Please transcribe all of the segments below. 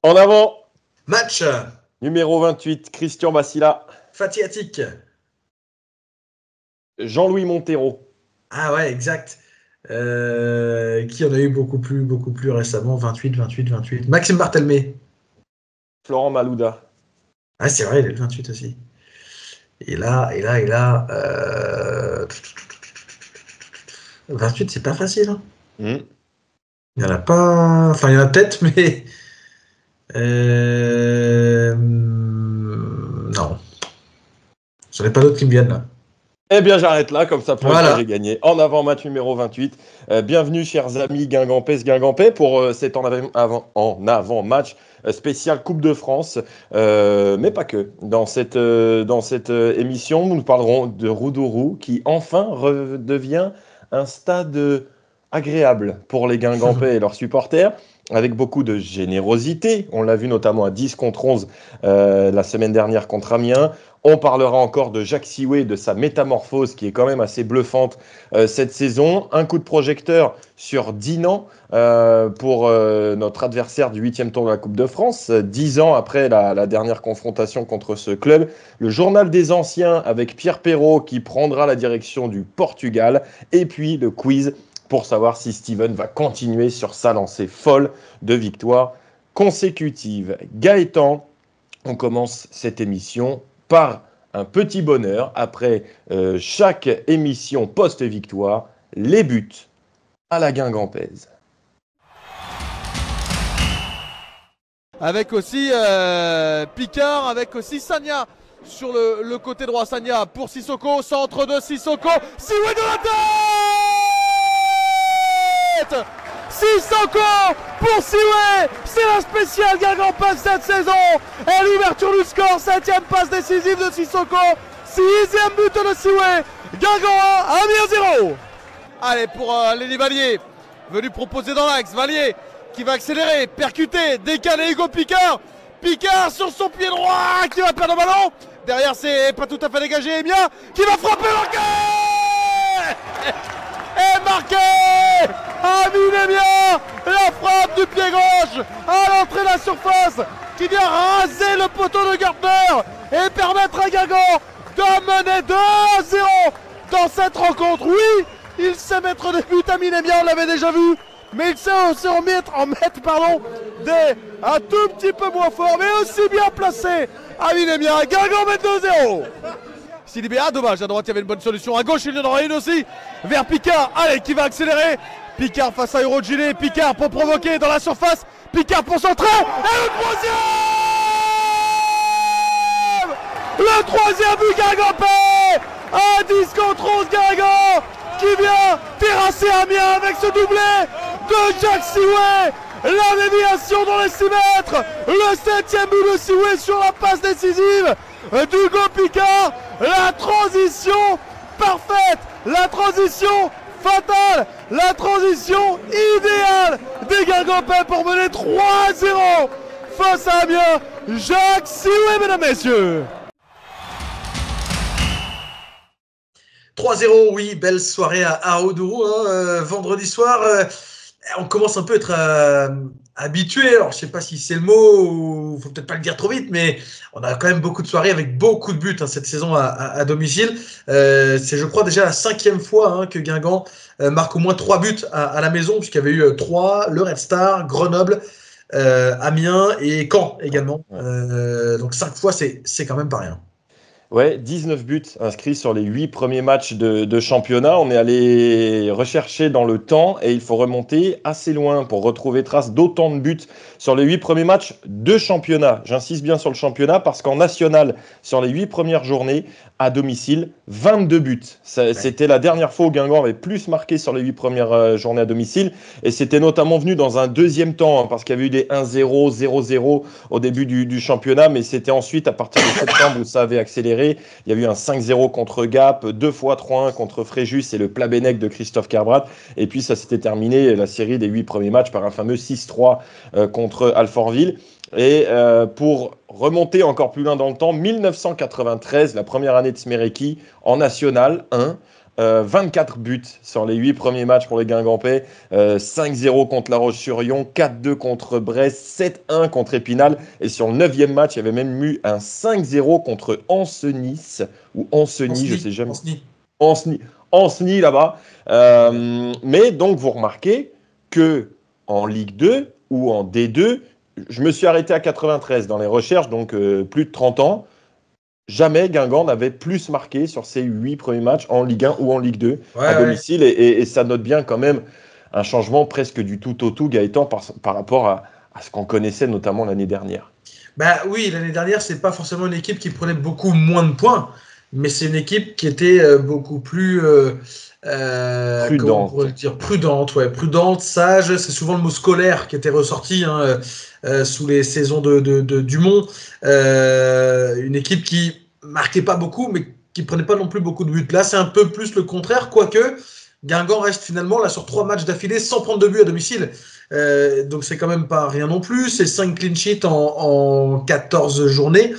En avant, Match numéro 28, Christian Bassila, Fatiatique. Jean-Louis Montero. Ah ouais, exact. Qui en a eu beaucoup plus récemment. 28, 28, 28. Maxime Barthelmé. Florent Malouda. Ah, c'est vrai, il est le 28 aussi. Et là. 28, c'est pas facile, hein. Hmm. Il y en a pas. Enfin, il y en a peut-être, mais. Non. J'en ai pas d'autres qui me viennent là. Eh bien, j'arrête là, comme ça pour une fois Voilà. j'ai gagné. En avant, match numéro 28. Bienvenue, chers amis Guingampais pour cet en avant match spécial Coupe de France. Mais pas que. Dans cette émission, nous parlerons de Roudourou qui enfin redevient un stade agréable pour les Guingampais et leurs supporters. Avec beaucoup de générosité. On l'a vu notamment à 10 contre 11 la semaine dernière contre Amiens. On parlera encore de Jacques Sioué, de sa métamorphose qui est quand même assez bluffante cette saison. Un coup de projecteur sur Dinan pour notre adversaire du 8e tour de la Coupe de France. 10 ans après la dernière confrontation contre ce club. Le journal des anciens avec Pierre Perrault qui prendra la direction du Portugal. Et puis le quiz pour savoir si Steven va continuer sur sa lancée folle de victoires consécutives. Gaëtan, on commence cette émission par un petit bonheur. Après chaque émission post-victoire, les buts à la Guingampaise. Avec aussi Picard, avec aussi Sagna sur le côté droit. Sagna pour Sissoko, centre de Sissoko. Sioué de la tête, Sissoko pour Sioué. C'est la spéciale Guingampaise cette saison. Et l'ouverture du score, 7e passe décisive de Sissoko. 6e but de Sioué. Guingamp 1, Amiens 0. Allez pour Lenny Valier, venu proposer dans l'axe. Valier qui va accélérer, percuter, décaler Hugo Picard. Picard sur son pied droit qui va perdre le ballon. Derrière, c'est pas tout à fait dégagé. Emia qui va frapper, marqué. Et marqué Amine Emia, la frappe du pied gauche à l'entrée de la surface qui vient raser le poteau de Gartner et permettre à Guingamp de mener 2-0 dans cette rencontre. Oui, il sait mettre des buts, Amine Emia, on l'avait déjà vu. Mais il sait aussi en mettre un tout petit peu moins fort, mais aussi bien placé. Amine Emia, Guingamp met 2-0. Sidibé, dommage, à droite il y avait une bonne solution, à gauche il y en aura une aussi, vers Picard, allez, qui va accélérer. Picard face à Eurogillet, Picard pour provoquer dans la surface, Picard pour centrer, et le troisième but Guingampais, à 10 contre 11 Guingamp, qui vient terrasser Amiens avec ce doublé de Jacques Sioué. La déviation dans les 6 mètres. Le 7e but de Sioué sur la passe décisive d'Hugo Picard. La transition parfaite. La transition fatale. La transition idéale des Guingampais pour mener 3-0 face à Amiens. Jacques Sioué, mesdames, messieurs. 3-0, oui, belle soirée à Roudourou, hein, vendredi soir. On commence un peu à être habitué. Alors, je sais pas si c'est le mot, ou faut peut-être pas le dire trop vite, mais on a quand même beaucoup de soirées avec beaucoup de buts cette saison à domicile. C'est, je crois, déjà la 5e fois que Guingamp marque au moins 3 buts à la maison, puisqu'il y avait eu 3, le Red Star, Grenoble, Amiens et Caen également. Donc 5 fois, c'est quand même pas rien. Ouais, 19 buts inscrits sur les 8 premiers matchs de championnat. On est allé rechercher dans le temps et il faut remonter assez loin pour retrouver trace d'autant de buts sur les 8 premiers matchs de championnat. J'insiste bien sur le championnat parce qu'en national, sur les 8 premières journées, à domicile, 22 buts. C'était la dernière fois où Guingamp avait plus marqué sur les 8 premières journées à domicile et c'était notamment venu dans un deuxième temps parce qu'il y avait eu des 1-0, 0-0 au début du championnat, mais c'était ensuite à partir de septembre où ça avait accéléré. Il y a eu un 5-0 contre Gap, 2 fois 3-1 contre Fréjus et le Plabennec de Christophe Kerbrat. Et puis ça s'était terminé, la série des 8 premiers matchs, par un fameux 6-3 contre Alfortville. Et pour remonter encore plus loin dans le temps, 1993, la première année de Smereki en National 1, 24 buts sur les 8 premiers matchs pour les Guingampais, 5-0 contre La Roche-sur-Yon, 4-2 contre Brest, 7-1 contre Épinal, et sur le 9e match, il y avait même eu un 5-0 contre Ancenis, ou Anceny, je ne sais jamais. Anceny là-bas. Mais donc, vous remarquez que en Ligue 2 ou en D2, je me suis arrêté à 93 dans les recherches, donc plus de 30 ans. Jamais Guingamp n'avait plus marqué sur ses 8 premiers matchs en Ligue 1 ou en Ligue 2 à domicile. Et ça note bien quand même un changement presque du tout au tout, Gaëtan, par rapport à ce qu'on connaissait notamment l'année dernière. Bah oui, l'année dernière, c'est pas forcément une équipe qui prenait beaucoup moins de points, mais c'est une équipe qui était beaucoup plus prudente. Prudente, sage. C'est souvent le mot scolaire qui était ressorti sous les saisons de Dumont. Une équipe qui marquait pas beaucoup, mais qui prenait pas non plus beaucoup de buts. Là, c'est un peu plus le contraire, quoique Guingamp reste finalement là sur 3 matchs d'affilée sans prendre de but à domicile. Donc c'est quand même pas rien non plus. C'est 5 clean sheets en 14 journées.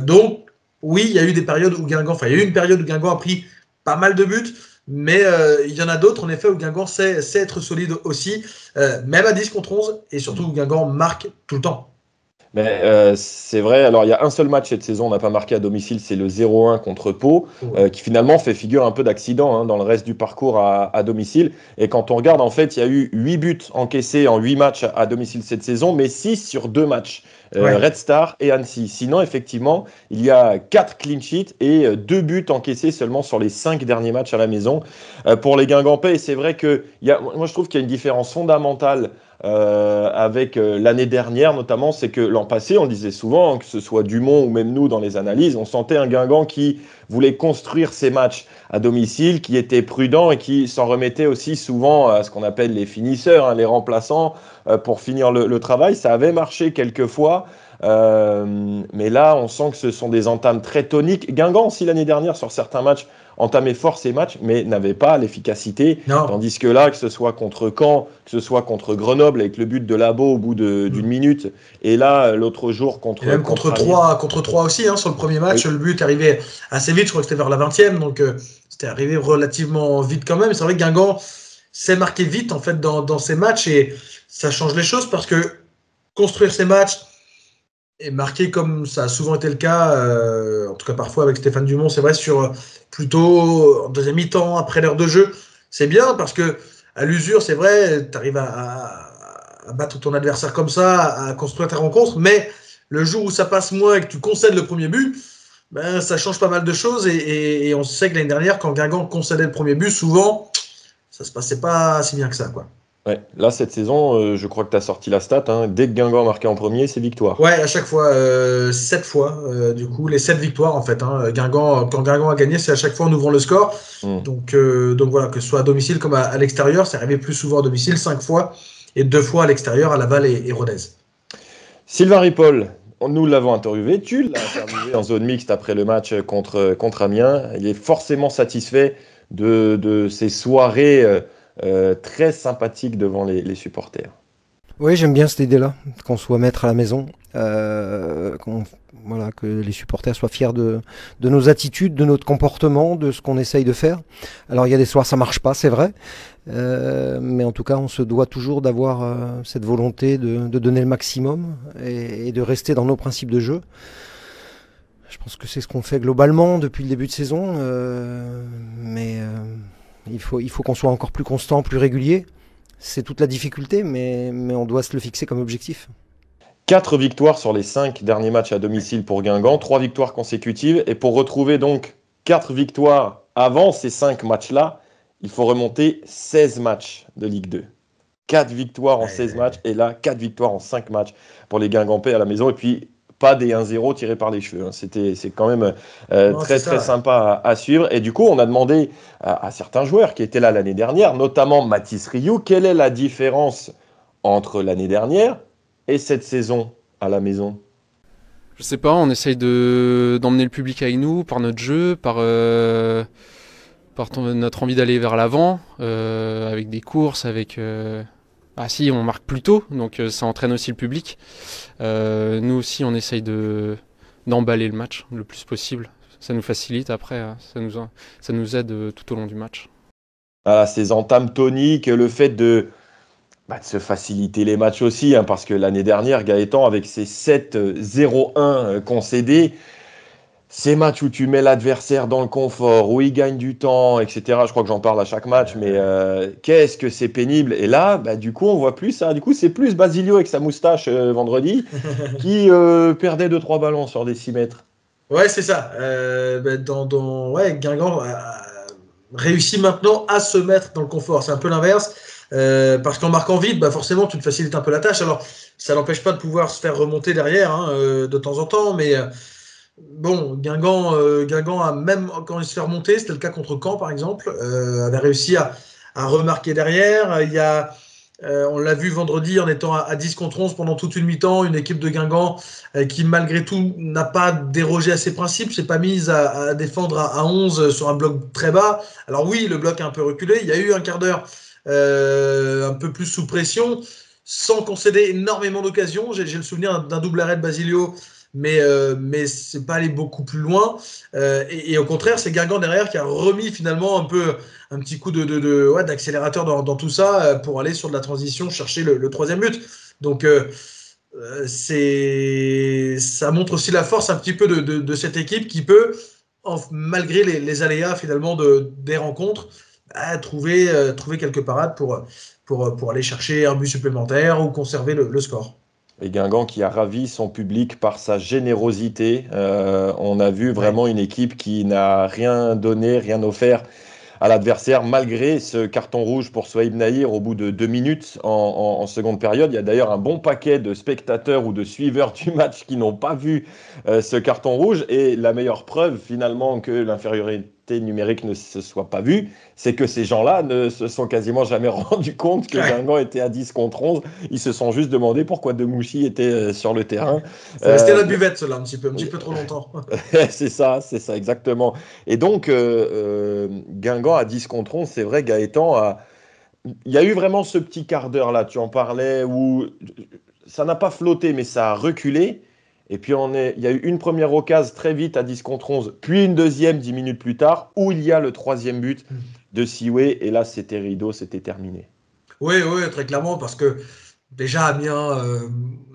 Donc oui, il y a eu des périodes où Guingamp a pris pas mal de buts, mais il y en a d'autres en effet où Guingamp sait être solide aussi, même à 10 contre 11, et surtout où Guingamp marque tout le temps. Mais c'est vrai, alors il y a un seul match cette saison, on n'a pas marqué à domicile, c'est le 0-1 contre Pau, qui finalement fait figure un peu d'accident dans le reste du parcours à domicile. Et quand on regarde, en fait, il y a eu 8 buts encaissés en 8 matchs à domicile cette saison, mais 6 sur 2 matchs. Red Star et Annecy. Sinon, effectivement, il y a 4 clean sheets et 2 buts encaissés seulement sur les 5 derniers matchs à la maison. Pour les Guingampais, et c'est vrai que moi je trouve qu'il y a une différence fondamentale avec l'année dernière notamment, c'est que l'an passé, on le disait souvent, que ce soit Dumont ou même nous dans les analyses, on sentait un Guingamp qui voulait construire ses matchs à domicile, qui était prudent et qui s'en remettait aussi souvent à ce qu'on appelle les finisseurs, les remplaçants, pour finir le travail. Ça avait marché quelques fois, mais là, on sent que ce sont des entames très toniques. Guingamp aussi l'année dernière, sur certains matchs, entamait fort ses matchs, mais n'avait pas l'efficacité. Non. Tandis que là, que ce soit contre Caen, que ce soit contre Grenoble, avec le but de Labo au bout d'une minute, et là, l'autre jour, contre Troyes aussi, sur le premier match, oui. Le but est arrivé assez vite, je crois que c'était vers la 20e, donc c'était arrivé relativement vite quand même. C'est vrai que Guingamp s'est marqué vite en fait dans ses matchs, et ça change les choses parce que construire ses matchs et marquer comme ça a souvent été le cas, en tout cas parfois avec Stéphane Dumont, c'est vrai, sur plutôt en deuxième mi-temps, après l'heure de jeu, c'est bien parce que à l'usure, c'est vrai, tu arrives à battre ton adversaire comme ça, à construire ta rencontre, mais le jour où ça passe moins et que tu concèdes le premier but, ben, ça change pas mal de choses, et on sait que l'année dernière, quand Guingamp concédait le premier but, souvent, ça se passait pas si bien que ça, quoi. Ouais. Là, cette saison, je crois que tu as sorti la stat. Dès que Guingamp marquait en premier, c'est victoire. Ouais, à chaque fois, 7 fois. Du coup, les 7 victoires, en fait. Quand Guingamp a gagné, c'est à chaque fois en ouvrant le score. Donc voilà, que ce soit à domicile comme à l'extérieur, c'est arrivé plus souvent à domicile, 5 fois, et 2 fois à l'extérieur, à Laval et Rodez. Sylvain Ripoll, nous l'avons interviewé. Tu l'as interviewé en zone mixte après le match contre Amiens. Il est forcément satisfait de ces soirées très sympathique devant les supporters. Oui, j'aime bien cette idée-là, qu'on soit maître à la maison, que les supporters soient fiers de nos attitudes, de notre comportement, de ce qu'on essaye de faire. Alors il y a des soirs ça marche pas, c'est vrai, mais en tout cas on se doit toujours d'avoir cette volonté de donner le maximum et de rester dans nos principes de jeu. Je pense que c'est ce qu'on fait globalement depuis le début de saison, mais il faut qu'on soit encore plus constant, plus régulier. C'est toute la difficulté, mais on doit se le fixer comme objectif. 4 victoires sur les 5 derniers matchs à domicile pour Guingamp, 3 victoires consécutives. Et pour retrouver donc 4 victoires avant ces 5 matchs-là, il faut remonter 16 matchs de Ligue 2. 4 victoires en 16 matchs, et là, 4 victoires en 5 matchs pour les Guingampais à la maison. Et puis, pas des 1-0 tirés par les cheveux. C'est quand même très sympa à suivre. Et du coup, on a demandé à certains joueurs qui étaient là l'année dernière, notamment Mathis Rioux, quelle est la différence entre l'année dernière et cette saison à la maison? Je sais pas, on essaye d'emmener le public avec nous par notre jeu, par notre envie d'aller vers l'avant, avec des courses, avec... si, on marque plus tôt, donc ça entraîne aussi le public. Nous aussi, on essaye d'emballer le match le plus possible. ça nous facilite après, ça nous aide tout au long du match. Voilà, ces entames toniques, le fait de se faciliter les matchs aussi, hein, parce que l'année dernière, Gaëtan, avec ses 7-0-1 concédés, ces matchs où tu mets l'adversaire dans le confort, où il gagne du temps, etc. Je crois que j'en parle à chaque match, mais qu'est-ce que c'est pénible. Et là, du coup, on voit plus ça. Du coup, c'est plus Basilio avec sa moustache vendredi qui perdait 2-3 ballons sur des 6 mètres. Ouais, c'est ça. Guingamp réussit maintenant à se mettre dans le confort. C'est un peu l'inverse. Parce qu'en marquant vite, forcément, tu te facilites un peu la tâche. Alors, ça n'empêche pas de pouvoir se faire remonter derrière de temps en temps, mais bon, Guingamp a, même quand il se fait remonter, c'était le cas contre Caen par exemple, avait réussi à remarquer derrière. On l'a vu vendredi en étant à 10 contre 11 pendant toute une mi-temps, une équipe de Guingamp qui malgré tout n'a pas dérogé à ses principes, s'est pas mise à défendre à 11 sur un bloc très bas. Alors oui, le bloc a un peu reculé, il y a eu un quart d'heure un peu plus sous pression, sans concéder énormément d'occasions. J'ai le souvenir d'un double arrêt de Basilio, mais c'est pas allé beaucoup plus loin. Et au contraire, c'est Guingamp derrière qui a remis finalement un petit coup d'accélérateur dans tout ça pour aller sur de la transition, chercher le troisième but. Donc ça montre aussi la force un petit peu de cette équipe qui peut, malgré les aléas finalement des rencontres, trouver quelques parades pour aller chercher un but supplémentaire ou conserver le score. Et Guingamp qui a ravi son public par sa générosité. On a vu vraiment une équipe qui n'a rien donné, rien offert à l'adversaire, malgré ce carton rouge pour Souaib Nahir au bout de 2 minutes en seconde période. Il y a d'ailleurs un bon paquet de spectateurs ou de suiveurs du match qui n'ont pas vu ce carton rouge. Et la meilleure preuve finalement que l'infériorité numérique ne se soit pas vue, c'est que ces gens-là ne se sont quasiment jamais rendus compte que Guingamp était à 10 contre 11. Ils se sont juste demandé pourquoi Demouchy était sur le terrain. C'est resté la buvette, cela, un petit peu trop longtemps. c'est ça, exactement. Et donc, Guingamp à 10 contre 11, c'est vrai, Gaëtan, il y a eu vraiment ce petit quart d'heure-là, tu en parlais, où ça n'a pas flotté, mais ça a reculé. Et puis, il y a eu une première occasion très vite à 10 contre 11, puis une deuxième 10 minutes plus tard, où il y a le troisième but de Sioué. Et là, c'était rideau, c'était terminé. Oui, très clairement, parce que déjà, Amiens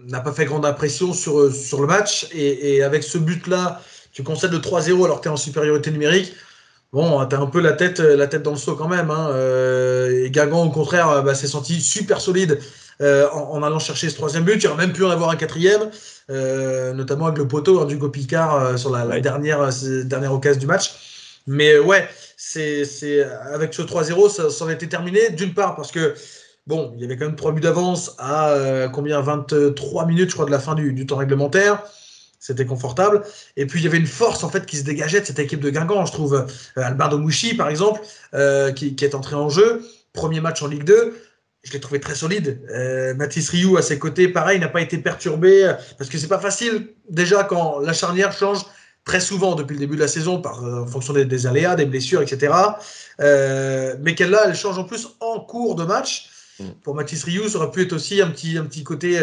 n'a pas fait grande impression sur le match. Et avec ce but-là, tu concèdes le 3-0 alors que tu es en supériorité numérique. Bon, tu as un peu la tête dans le seau quand même. Et Guingamp, au contraire, s'est senti super solide en allant chercher ce troisième but. Il aurait même pu en avoir un quatrième, notamment avec le poteau d'Hugo Picard sur la dernière occasion du match. Mais ouais, c'est avec ce 3-0, ça aurait été terminé. D'une part, parce que bon, il y avait quand même 3 buts d'avance à 23 minutes, je crois, de la fin du temps réglementaire. C'était confortable. Et puis, il y avait une force en fait qui se dégageait de cette équipe de Guingamp. Je trouve Albin Domouchi, par exemple, qui est entré en jeu. Premier match en Ligue 2. Je l'ai trouvé très solide. Mathis Rioux, à ses côtés, pareil, n'a pas été perturbé. Parce que c'est pas facile, déjà, quand la charnière change très souvent depuis le début de la saison, en fonction des aléas, des blessures, etc. Mais qu'elle elle change en plus en cours de match. Pour Mathis Rioux, ça aurait pu être aussi un petit côté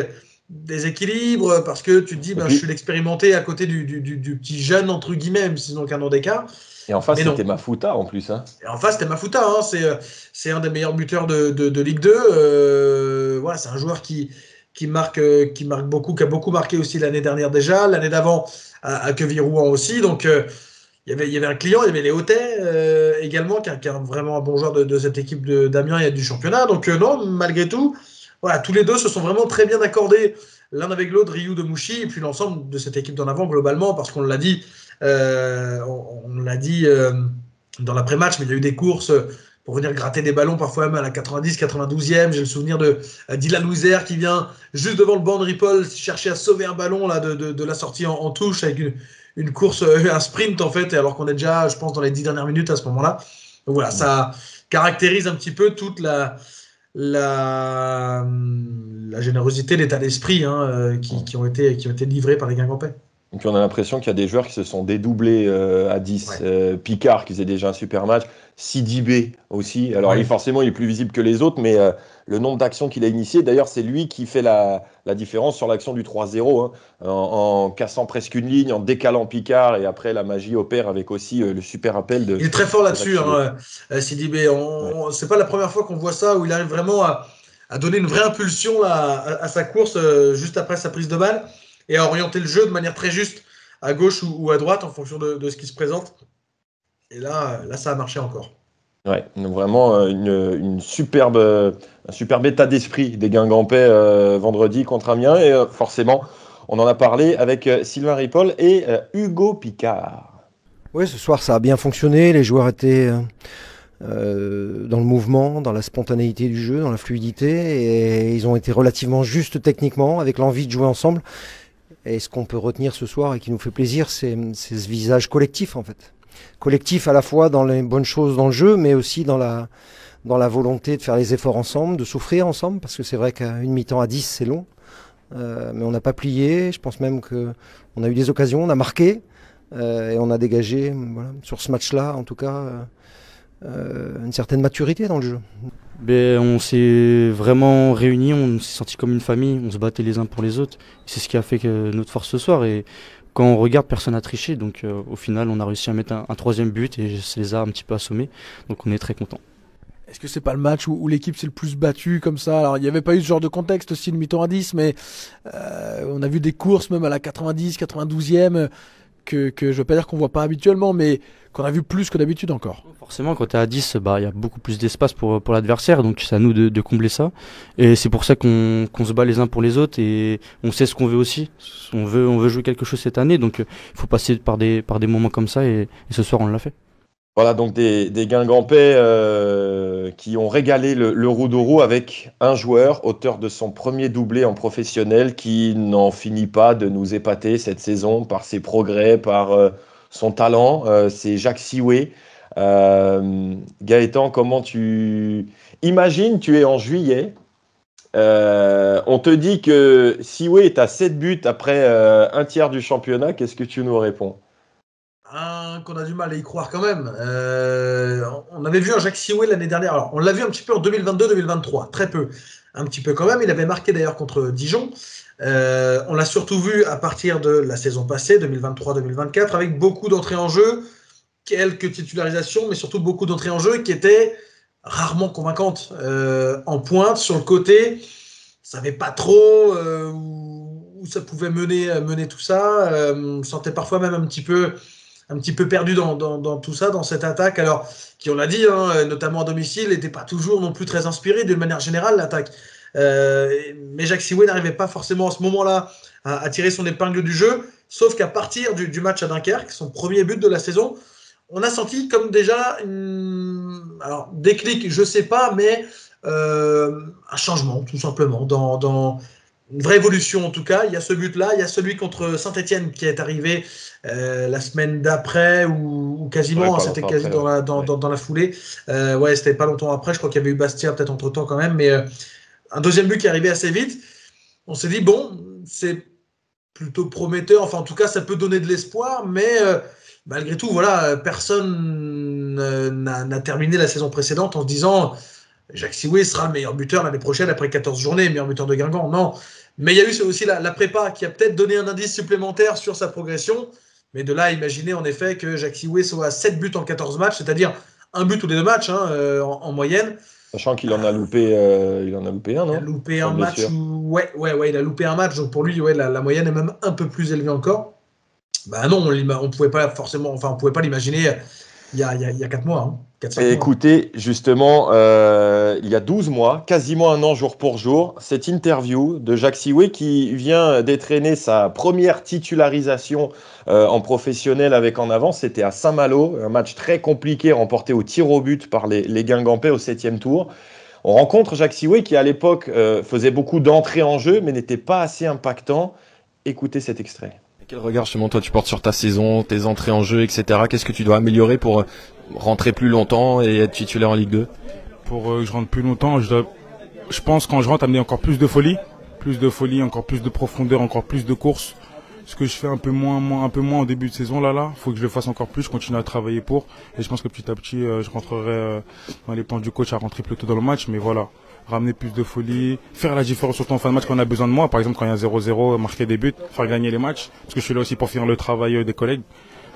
déséquilibre, parce que tu te dis, je suis l'expérimenté à côté du petit jeune, entre guillemets, même si c'est donc un an d'écart. Et en face, c'était Mafuta en plus. Hein. Et en face, c'était Mafuta. C'est un des meilleurs buteurs de Ligue 2. Voilà, c'est un joueur qui marque beaucoup, qui a beaucoup marqué aussi l'année dernière déjà, l'année d'avant à Queville-Rouen aussi. Donc, il y avait un client, il y avait Léotet également, qui est vraiment un bon joueur de cette équipe d'Amiens et du championnat. Donc, non, malgré tout, voilà, tous les deux se sont vraiment très bien accordés l'un avec l'autre, Rioux, Demouchi, et puis l'ensemble de cette équipe d'en avant globalement, parce qu'on l'a dit, dans l'après-match, mais il y a eu des courses pour venir gratter des ballons, parfois même à la 90, 92e. J'ai le souvenir de Dylan Louiser qui vient juste devant le banc de Ripoll chercher à sauver un ballon là, de la sortie en touche avec une course, un sprint en fait, alors qu'on est déjà, je pense, dans les 10 dernières minutes à ce moment-là. Donc voilà, ça caractérise un petit peu toute la générosité, l'état d'esprit qui ont été livrés par les Guingampais. Donc on a l'impression qu'il y a des joueurs qui se sont dédoublés à 10. Picard qui faisait déjà un super match. Sidibé aussi. Alors forcément il est plus visible que les autres, mais le nombre d'actions qu'il a initiées, d'ailleurs c'est lui qui fait la différence sur l'action du 3-0, hein, en cassant presque une ligne, en décalant Picard, et après la magie opère avec aussi le super appel de... Il est très fort là-dessus, Sidibé. C'est pas la première fois qu'on voit ça, où il arrive vraiment à donner une vraie impulsion là, à sa course juste après sa prise de balle, et à orienter le jeu de manière très juste à gauche ou à droite en fonction de ce qui se présente. Et là, ça a marché encore. Ouais, donc vraiment un superbe état d'esprit des Guingampais vendredi contre Amiens. Et forcément, on en a parlé avec Sylvain Ripoll et Hugo Picard. Oui, ce soir, ça a bien fonctionné. Les joueurs étaient dans le mouvement, dans la spontanéité du jeu, dans la fluidité. Et ils ont été relativement justes techniquement, avec l'envie de jouer ensemble. Et ce qu'on peut retenir ce soir et qui nous fait plaisir, c'est ce visage collectif en fait. Collectif à la fois dans les bonnes choses dans le jeu, mais aussi dans la volonté de faire les efforts ensemble, de souffrir ensemble, parce que c'est vrai qu'une mi-temps à 10, c'est long. Mais on n'a pas plié, je pense même qu'on a eu des occasions, on a marqué, et on a dégagé, voilà, sur ce match-là, en tout cas, une certaine maturité dans le jeu. On s'est vraiment réunis, on s'est sentis comme une famille, on se battait les uns pour les autres. C'est ce qui a fait que notre force ce soir. Et quand on regarde, personne n'a triché. Donc au final, on a réussi à mettre un troisième but et ça les a un petit peu assommés. Donc on est très contents. Est-ce que c'est pas le match où l'équipe s'est le plus battue comme ça? Alors il n'y avait pas eu ce genre de contexte aussi, une mi-temps à 10, mais on a vu des courses même à la 90, 92e que je ne veux pas dire qu'on voit pas habituellement, mais qu'on a vu plus que d'habitude encore. Forcément, quand tu es à 10, il y a beaucoup plus d'espace pour l'adversaire, donc c'est à nous de combler ça. Et c'est pour ça qu'on se bat les uns pour les autres et on sait ce qu'on veut aussi. On veut jouer quelque chose cette année, donc il faut passer par des moments comme ça et ce soir on l'a fait. Voilà, donc des Guingampais qui ont régalé le Roudourou avec un joueur, auteur de son premier doublé en professionnel, qui n'en finit pas de nous épater cette saison par ses progrès, par son talent. C'est Jacques Sioué. Gaëtan, comment tu... Imagine, tu es en juillet. On te dit que Sioué est à 7 buts après un tiers du championnat. Qu'est-ce que tu nous réponds ? Qu'on a du mal à y croire quand même. On avait vu un Jacques Sioué l'année dernière. Alors, on l'a vu un petit peu en 2022-2023, très peu. Un petit peu quand même. Il avait marqué d'ailleurs contre Dijon. On l'a surtout vu à partir de la saison passée, 2023-2024, avec beaucoup d'entrées en jeu, quelques titularisations, mais surtout beaucoup d'entrées en jeu qui étaient rarement convaincantes. En pointe, sur le côté, on ne savait pas trop où ça pouvait mener tout ça. On sentait parfois même un petit peu perdu dans tout ça, dans cette attaque. Alors, qui on l'a dit, notamment à domicile, n'était pas toujours non plus très inspiré d'une manière générale, l'attaque. Mais Jacques Sioué n'arrivait pas forcément à ce moment-là à tirer son épingle du jeu, sauf qu'à partir du match à Dunkerque, son premier but de la saison, on a senti comme déjà alors déclic, je sais pas, mais un changement, tout simplement, dans une vraie évolution en tout cas. Il y a ce but-là, il y a celui contre Saint-Etienne qui est arrivé la semaine d'après ou quasiment, c'était quasi dans la foulée. C'était pas longtemps après, je crois qu'il y avait eu Bastia peut-être entre-temps quand même, mais un deuxième but qui est arrivé assez vite. On s'est dit, bon, c'est plutôt prometteur, enfin en tout cas ça peut donner de l'espoir, mais malgré tout, voilà, personne n'a terminé la saison précédente en se disant Jacques Sioué sera le meilleur buteur l'année prochaine après 14 journées, meilleur buteur de Guingamp. Non, mais il y a eu aussi la prépa qui a peut-être donné un indice supplémentaire sur sa progression, mais de là à imaginer en effet que Jacques Sioué soit à 7 buts en 14 matchs, c'est-à-dire un but tous les 2 matchs en moyenne. Sachant qu'il en a loupé un, non ? Il a loupé un match. Il a loupé un match, donc pour lui, la moyenne est même un peu plus élevée encore. Bah non, on pouvait pas forcément, on pouvait pas l'imaginer il y a 4 mois. 4-5 mois. Écoutez, justement, il y a 12 mois, quasiment un an jour pour jour, cette interview de Jacques Sioué qui vient d'étraîner sa première titularisation en professionnel avec En Avant, c'était à Saint-Malo, un match très compliqué remporté au tir au but par les Guingampais au 7e tour. On rencontre Jacques Sioué qui à l'époque faisait beaucoup d'entrées en jeu mais n'était pas assez impactant. Écoutez cet extrait. Quel regard justement toi tu portes sur ta saison, tes entrées en jeu, etc. Qu'est-ce que tu dois améliorer pour rentrer plus longtemps et être titulaire en Ligue 2 ? Pour que je rentre plus longtemps, je pense quand je rentre amener encore plus de folie, encore plus de profondeur, encore plus de course. ce que je fais un peu moins en début de saison là. Faut que je le fasse encore plus. Je continue à travailler pour. Et je pense que petit à petit, je rentrerai dans les plans du coach à rentrer plus tôt dans le match. Mais voilà, ramener plus de folie, faire la différence surtout en fin de match quand on a besoin de moi. Par exemple, quand il y a 0-0, marquer des buts, faire gagner les matchs. Parce que je suis là aussi pour finir le travail des collègues.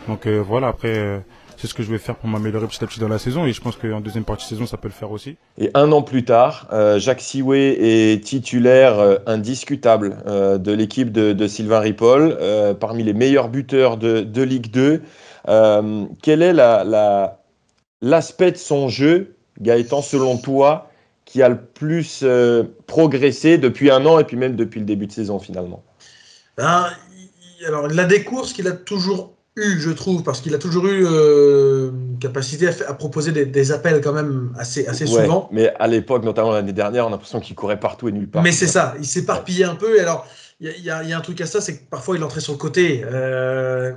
Donc voilà, après, c'est ce que je vais faire pour m'améliorer petit à petit dans la saison. Et je pense qu'en deuxième partie de saison, ça peut le faire aussi. Et un an plus tard, Jacques Sioué est titulaire indiscutable de l'équipe de Sylvain Ripoll, parmi les meilleurs buteurs de Ligue 2. Quel est l'aspect de son jeu, Gaëtan, selon toi, qui a le plus progressé depuis un an et puis même depuis le début de saison finalement? Alors, il a des courses qu'il a toujours eu, je trouve, parce qu'il a toujours eu une capacité à proposer des appels quand même assez souvent. Mais à l'époque, notamment l'année dernière, on a l'impression qu'il courait partout et nulle part. Mais c'est ça, il s'éparpillait un peu. Et alors, il y a un truc à ça, c'est que parfois il entrait sur le côté.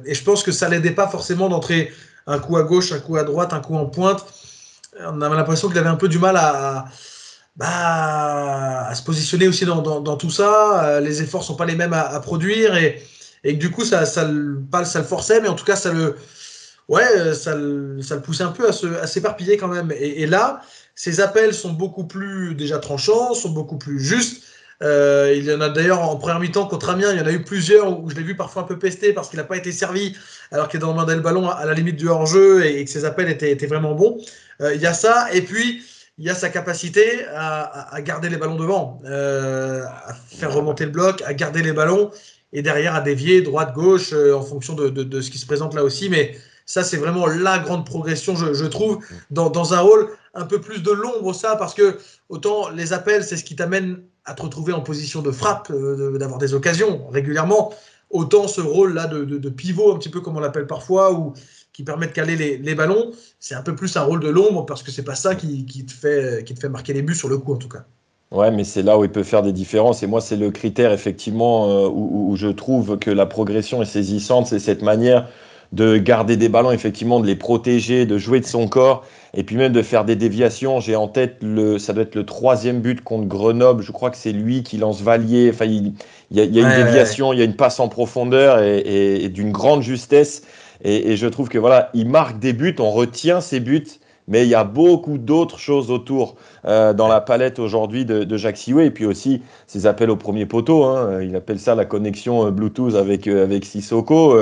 Et je pense que ça l'aidait pas forcément d'entrer un coup à gauche, un coup à droite, un coup en pointe. On avait l'impression qu'il avait un peu du mal à se positionner aussi dans tout ça. Les efforts sont pas les mêmes à produire et que du coup ça le forçait, mais en tout cas ça le poussait un peu à s'éparpiller quand même. Et là, ses appels sont beaucoup plus déjà tranchants, sont beaucoup plus justes. Il y en a d'ailleurs en première mi-temps contre Amiens, il y en a eu plusieurs où je l'ai vu parfois un peu pesté parce qu'il n'a pas été servi alors qu'il demandait le ballon à la limite du hors-jeu et que ses appels étaient vraiment bons. Il y a ça, et puis il y a sa capacité à garder les ballons devant, à faire remonter le bloc, à garder les ballons et derrière à dévier droite-gauche en fonction de ce qui se présente là aussi. Mais ça, c'est vraiment la grande progression, je trouve, dans un rôle un peu plus de l'ombre, ça, parce que autant les appels, c'est ce qui t'amène à te retrouver en position de frappe, d'avoir des occasions régulièrement, autant ce rôle-là de pivot, un petit peu comme on l'appelle parfois, ou qui permet de caler les ballons, c'est un peu plus un rôle de l'ombre, parce que c'est pas ça qui te fait marquer les buts sur le coup, en tout cas. Ouais, mais c'est là où il peut faire des différences. Et moi, c'est le critère, effectivement, où je trouve que la progression est saisissante. C'est cette manière de garder des ballons, effectivement, de les protéger, de jouer de son corps, et puis même de faire des déviations. J'ai en tête, ça doit être le 3e but contre Grenoble. Je crois que c'est lui qui lance Vallier. Enfin, il y a une déviation, il y a une passe en profondeur et d'une grande justesse. Et je trouve que voilà, il marque des buts, on retient ses buts. Mais il y a beaucoup d'autres choses autour dans la palette aujourd'hui de Jacques Sioué. Et puis aussi ses appels au premier poteau. Hein. Il appelle ça la connexion Bluetooth avec Sissoko.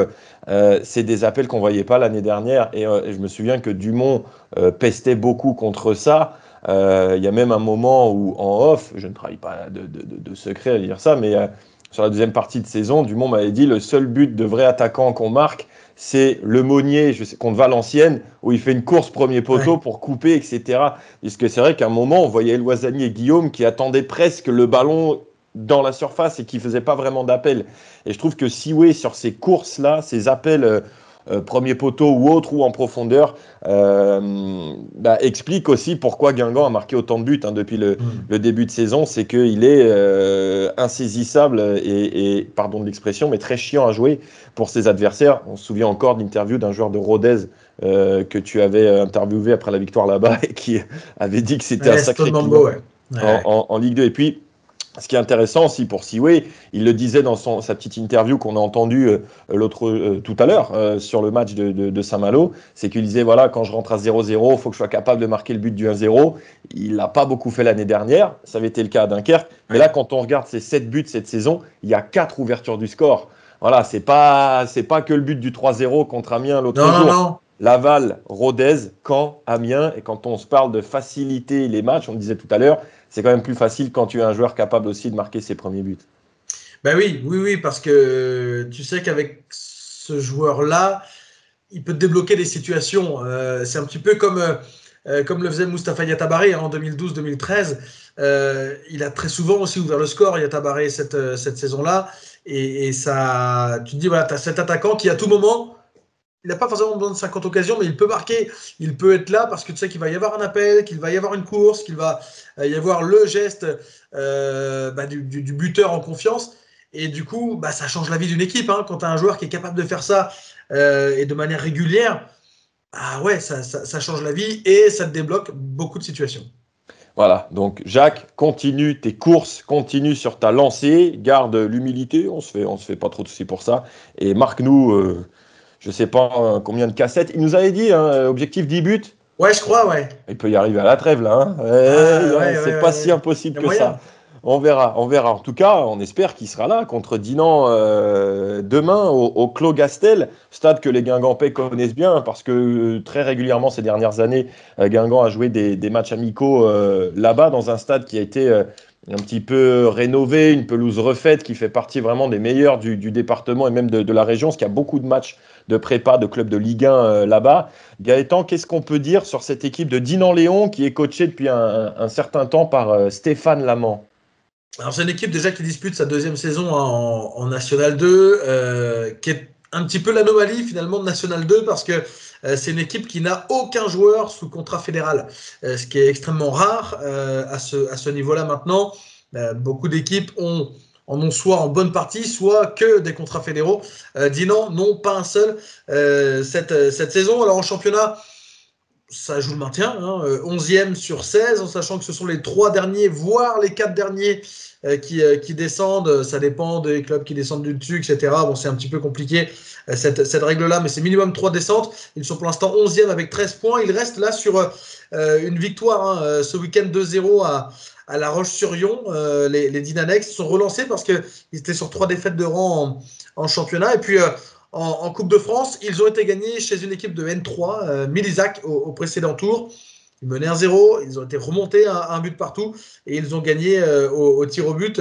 C'est des appels qu'on ne voyait pas l'année dernière. Et je me souviens que Dumont pestait beaucoup contre ça. Il y a même un moment où, en off, je ne trahis pas de secret à dire ça, mais sur la deuxième partie de saison, Dumont m'avait dit le seul but de vrai attaquant qu'on marque, c'est le Monnier contre Valenciennes, où il fait une course premier poteau pour couper, etc. Parce que c'est vrai qu'à un moment, on voyait Loisani et Guillaume qui attendaient presque le ballon dans la surface et qui ne faisaient pas vraiment d'appel. Et je trouve que Sioué, sur ces courses-là, ces appels premier poteau ou autre, ou en profondeur, explique aussi pourquoi Guingamp a marqué autant de buts depuis le début de saison. C'est qu'il est insaisissable et, pardon de l'expression, mais très chiant à jouer pour ses adversaires. On se souvient encore d'une interview d'un joueur de Rodez que tu avais interviewé après la victoire là-bas et qui avait dit que c'était un sacré client en Ligue 2. Et puis, ce qui est intéressant aussi pour Sioué, il le disait dans sa petite interview qu'on a entendue tout à l'heure sur le match de Saint-Malo, c'est qu'il disait, voilà, quand je rentre à 0-0, il faut que je sois capable de marquer le but du 1-0. Il l'a pas beaucoup fait l'année dernière, ça avait été le cas à Dunkerque, mais là, quand on regarde ces 7 buts cette saison, il y a 4 ouvertures du score. Voilà, c'est pas que le but du 3-0 contre Amiens l'autre jour. Non. Laval, Rodez, Caen, Amiens, et quand on se parle de faciliter les matchs, on le disait tout à l'heure, c'est quand même plus facile quand tu es un joueur capable aussi de marquer ses premiers buts. Ben oui, parce que tu sais qu'avec ce joueur-là, il peut te débloquer des situations. C'est un petit peu comme le faisait Moustapha Yatabaré en 2012-2013. Il a très souvent aussi ouvert le score, Yatabaré, cette saison-là. Et ça, tu te dis, voilà, tu as cet attaquant qui, à tout moment, il n'a pas forcément besoin de 50 occasions, mais il peut marquer, il peut être là parce que tu sais qu'il va y avoir un appel, qu'il va y avoir une course, qu'il va y avoir le geste du buteur en confiance. Et du coup, ça change la vie d'une équipe. Quand tu as un joueur qui est capable de faire ça et de manière régulière, ça change la vie et ça te débloque beaucoup de situations. Voilà, donc Jacques, continue tes courses, continue sur ta lancée, garde l'humilité, on se fait pas trop de soucis pour ça, et marque-nous, je sais pas combien de cassettes. Il nous avait dit, objectif 10 buts. Ouais, je crois, ouais. Il peut y arriver à la trêve là, hein. C'est pas si impossible que ça. On verra. En tout cas, on espère qu'il sera là contre Dinan demain au Clos Gastel, stade que les Guingampais connaissent bien parce que très régulièrement ces dernières années, Guingamp a joué des matchs amicaux là-bas dans un stade qui a été un petit peu rénové, une pelouse refaite qui fait partie vraiment des meilleurs du département et même de la région, parce qu'il y a beaucoup de matchs de prépa, de clubs de Ligue 1 là-bas. Gaëtan, qu'est-ce qu'on peut dire sur cette équipe de Dinan-Léon qui est coachée depuis un certain temps par Stéphane Lamant? Alors, c'est une équipe déjà qui dispute sa deuxième saison en National 2, qui est un petit peu l'anomalie finalement de National 2 parce que c'est une équipe qui n'a aucun joueur sous contrat fédéral, ce qui est extrêmement rare à ce niveau-là maintenant. Beaucoup d'équipes en ont soit en bonne partie, soit que des contrats fédéraux. Dinan, non, pas un seul cette saison. Alors en championnat, ça joue le maintien, 11e sur 16, en sachant que ce sont les 3 derniers, voire les 4 derniers qui descendent. Ça dépend des clubs qui descendent du dessus, etc. Bon, c'est un petit peu compliqué cette règle-là, mais c'est minimum 3 descentes. Ils sont pour l'instant 11e avec 13 points. Ils restent là sur une victoire ce week-end 2-0 à La Roche-sur-Yon. Les Dinanex sont relancés parce qu'ils étaient sur 3 défaites de rang en championnat. Et puis en Coupe de France, ils ont été gagnés chez une équipe de N3, Milizac, au précédent tour. Ils menaient 1-0, ils ont été remontés à un but partout et ils ont gagné au tir au but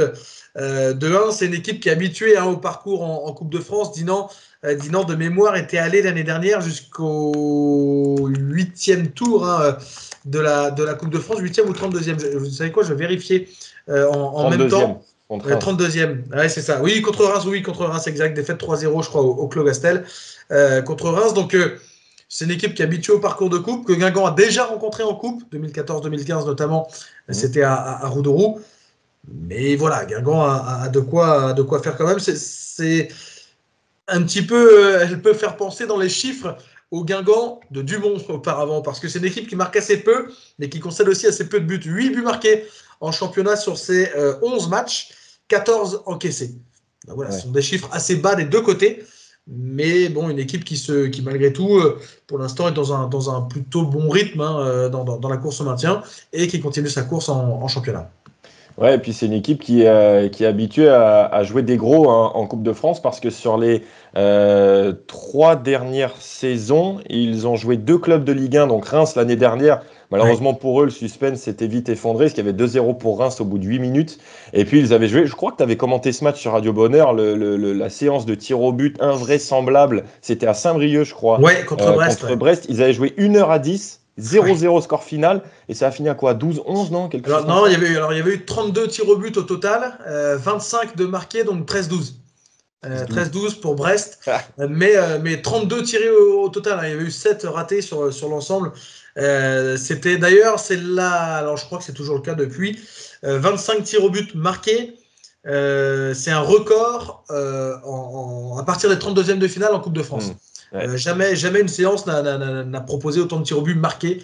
de 1. C'est une équipe qui est habituée au parcours en Coupe de France. Dinan, de mémoire, était allé l'année dernière jusqu'au 8e tour de la Coupe de France, 8e ou 32e. Vous savez quoi, je vais vérifier en même temps. 32e, ouais, c'est ça. Oui, contre Reims, exact. Défaite 3-0, je crois, au Clos Gastel contre Reims. Donc, c'est une équipe qui est habituée au parcours de coupe, que Guingamp a déjà rencontré en coupe, 2014-2015 notamment. C'était à Roudourou. Mais voilà, Guingamp a de quoi faire quand même. C'est un petit peu, elle peut faire penser dans les chiffres au Guingamp de Dumont auparavant, parce que c'est une équipe qui marque assez peu, mais qui concède aussi assez peu de buts. 8 buts marqués en championnat sur ses 11 matchs, 14 encaissés. Ben voilà, ce sont des chiffres assez bas des deux côtés, mais bon, une équipe qui malgré tout, pour l'instant, est dans un plutôt bon rythme dans la course au maintien et qui continue sa course en championnat. Ouais, et puis c'est une équipe qui est habituée à jouer des gros en Coupe de France parce que sur les 3 dernières saisons, ils ont joué 2 clubs de Ligue 1, donc Reims l'année dernière. Malheureusement pour eux, le suspense s'était vite effondré, parce qu'il y avait 2-0 pour Reims au bout de 8 minutes. Et puis ils avaient joué, je crois que tu avais commenté ce match sur Radio Bonheur, la séance de tir au but invraisemblable, c'était à Saint-Brieuc, je crois. Ouais, contre Brest. Contre Brest, ils avaient joué 1h10. 0-0 score final, et ça a fini à quoi, 12-11, non, non, il y avait eu 32 tirs au but au total, 25 de marqués, donc 13-12. 13-12 pour Brest, mais 32 tirés au total. Il y avait eu 7 ratés sur l'ensemble. C'était d'ailleurs, c'est là, alors je crois que c'est toujours le cas depuis, 25 tirs au but marqués. C'est un record à partir des 32e de finale en Coupe de France. Jamais une séance n'a proposé autant de tirs au but marqués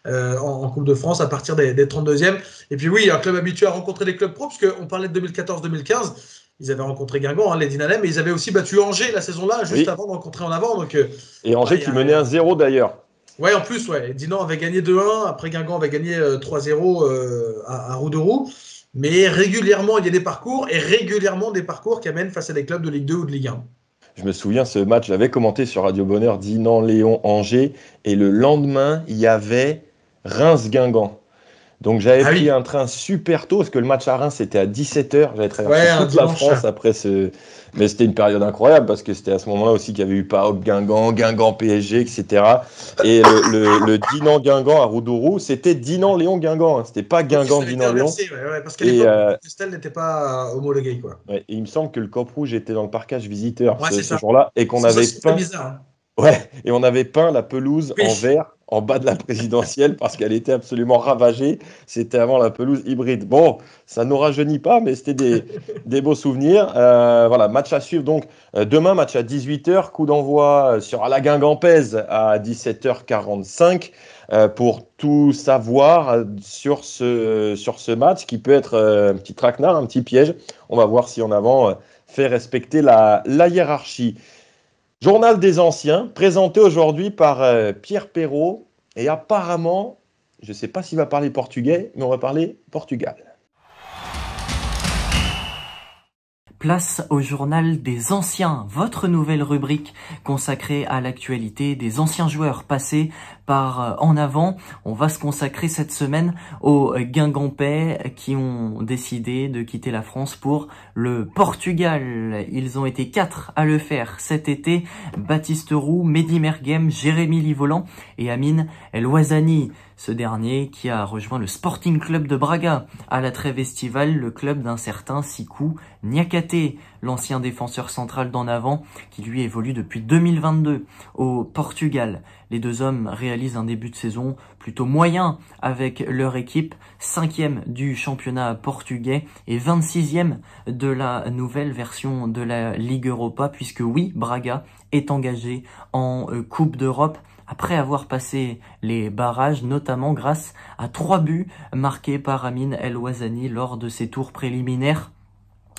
en Coupe de France à partir des 32e. Et puis oui, un club habitué à rencontrer des clubs pro, parce qu'on parlait de 2014-2015, ils avaient rencontré Guingamp, les Dinanais, mais ils avaient aussi battu Angers la saison-là, juste avant de rencontrer en avant. Donc, et Angers qui menait 1-0 d'ailleurs. Ouais, en plus, Dinan avait gagné 2-1, après Guingamp avait gagné 3-0 à Roudourou. Mais régulièrement, il y a des parcours, et régulièrement des parcours qui amènent face à des clubs de Ligue 2 ou de Ligue 1. Je me souviens, ce match, j'avais commenté sur Radio Bonheur, Dinan, Léon, Angers, et le lendemain, il y avait Reims-Guingamp. Donc j'avais pris un train super tôt, parce que le match à Reims, c'était à 17h. J'avais traversé toute la France après ce... Mais c'était une période incroyable, parce que c'était à ce moment-là aussi qu'il y avait eu PAOK Guingamp, Guingamp PSG, etc. Et le Dinan-Guingamp à Roudourou, c'était Dinan-Léon-Guingamp. C'était pas Guingamp-Dinan-Léon. Parce qu'à l'époque, Castel n'était pas homologué, quoi. Et il me semble que le Cap Rouge était dans le parcage visiteur ce ça. jour-là, et qu'on avait peint... bizarre, Ouais, et on avait peint la pelouse Oui. en vert en bas de la présidentielle parce qu'elle était absolument ravagée. C'était avant la pelouse hybride. Bon, ça ne nous rajeunit pas, mais c'était des beaux souvenirs. Voilà, match à suivre donc demain, match à 18h, coup d'envoi sur la Guingampèse à 17h45 pour tout savoir sur ce match qui peut être un petit traquenard, un petit piège. On va voir si en avant fait respecter la hiérarchie. Journal des anciens, présenté aujourd'hui par Pierre Perrault. Et apparemment, je ne sais pas s'il va parler portugais, mais on va parler Portugal. Place au journal des anciens, votre nouvelle rubrique consacrée à l'actualité des anciens joueurs passés par En Avant. On va se consacrer cette semaine aux Guingampais qui ont décidé de quitter la France pour le Portugal. Ils ont été 4 à le faire cet été. Baptiste Roux, Mehdi Merguem, Jérémy Livolan et Amine El Ouazani. Ce dernier qui a rejoint le Sporting Club de Braga à la trêve estivale, le club d'un certain Sikou Niakate, l'ancien défenseur central d'En Avant qui lui évolue depuis 2022 au Portugal. Les deux hommes réalisent un début de saison plutôt moyen avec leur équipe, 5e du championnat portugais et 26e de la nouvelle version de la Ligue Europa, puisque oui, Braga est engagé en Coupe d'Europe après avoir passé les barrages, notamment grâce à 3 buts marqués par Amine El Ouazani lors de ses tours préliminaires.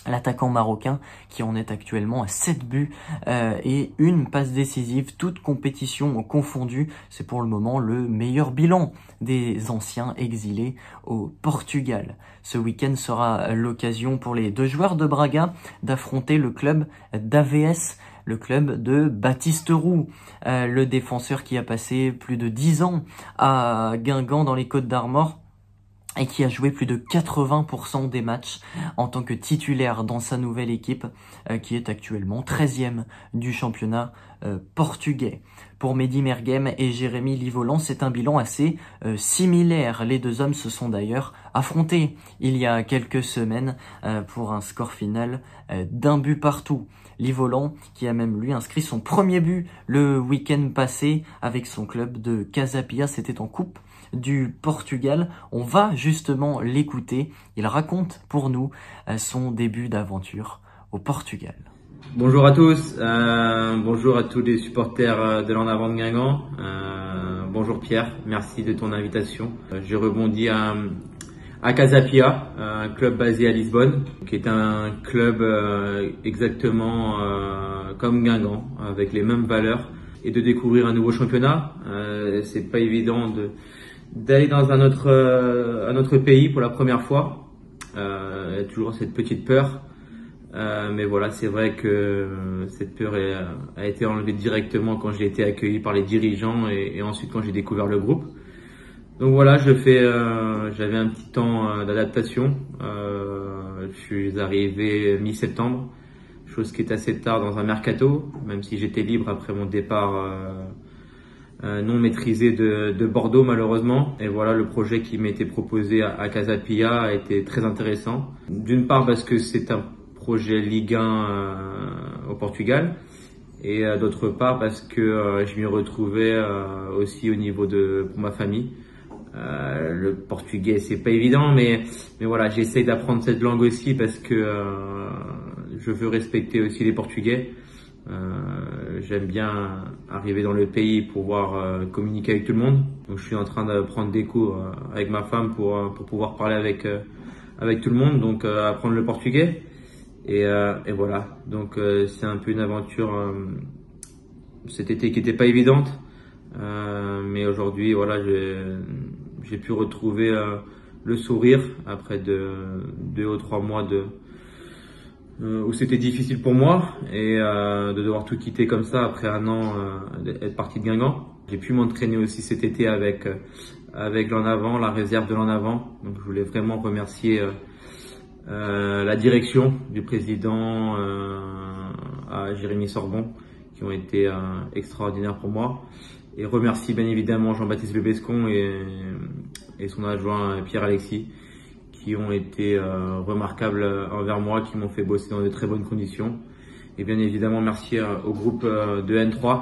L'attaquant marocain qui en est actuellement à 7 buts et une passe décisive, toute compétition confondue. C'est pour le moment le meilleur bilan des anciens exilés au Portugal. Ce week-end sera l'occasion pour les deux joueurs de Braga d'affronter le club d'AVS, le club de Baptiste Roux, le défenseur qui a passé plus de 10 ans à Guingamp dans les Côtes-d'Armor et qui a joué plus de 80% des matchs en tant que titulaire dans sa nouvelle équipe qui est actuellement 13e du championnat portugais. Pour Mehdi Merguem et Jérémy Livolan, c'est un bilan assez similaire. Les deux hommes se sont d'ailleurs affrontés il y a quelques semaines pour un score final d'1 but partout. Livolan qui a même lui inscrit son premier but le week-end passé avec son club de Casa Pia, c'était en Coupe du Portugal. On va justement l'écouter. Il raconte pour nous son début d'aventure au Portugal. Bonjour à tous, bonjour à tous les supporters de l'En Avant de Guingamp. Bonjour Pierre, merci de ton invitation. J'ai rebondi à Casa Pia, un club basé à Lisbonne, qui est un club exactement comme Guingamp, avec les mêmes valeurs, et de découvrir un nouveau championnat. C'est pas évident d'aller dans un autre pays pour la première fois. Il y a toujours cette petite peur. Mais voilà, c'est vrai que cette peur a été enlevée directement quand j'ai été accueilli par les dirigeants et ensuite quand j'ai découvert le groupe. Donc voilà, j'avais un petit temps d'adaptation. Je suis arrivé mi-septembre, chose qui est assez tard dans un mercato, même si j'étais libre après mon départ non maîtrisé de Bordeaux malheureusement. Et voilà, le projet qui m'a été proposé à Casa Pia a été très intéressant. D'une part parce que c'est un projet Ligue 1 au Portugal, et d'autre part parce que je m'y retrouvais aussi au niveau pour ma famille. Le portugais c'est pas évident, mais voilà, j'essaie d'apprendre cette langue aussi parce que je veux respecter aussi les Portugais. J'aime bien arriver dans le pays pour pouvoir communiquer avec tout le monde. Donc je suis en train de prendre des cours avec ma femme pour pouvoir parler avec tout le monde, donc apprendre le portugais. Et voilà, donc c'est un peu une aventure cet été qui n'était pas évidente, mais aujourd'hui voilà, j'ai pu retrouver le sourire après 2 ou 3 mois où c'était difficile pour moi, et de devoir tout quitter comme ça après 1 an d'être parti de Guingamp. J'ai pu m'entraîner aussi cet été avec l'En Avant, la réserve de l'En Avant. Donc je voulais vraiment remercier la direction du président à Jérémy Sorbon qui ont été extraordinaires pour moi, et remercie bien évidemment Jean-Baptiste Lebescon et son adjoint Pierre-Alexis qui ont été remarquables envers moi, qui m'ont fait bosser dans de très bonnes conditions. Et bien évidemment, merci au groupe de N3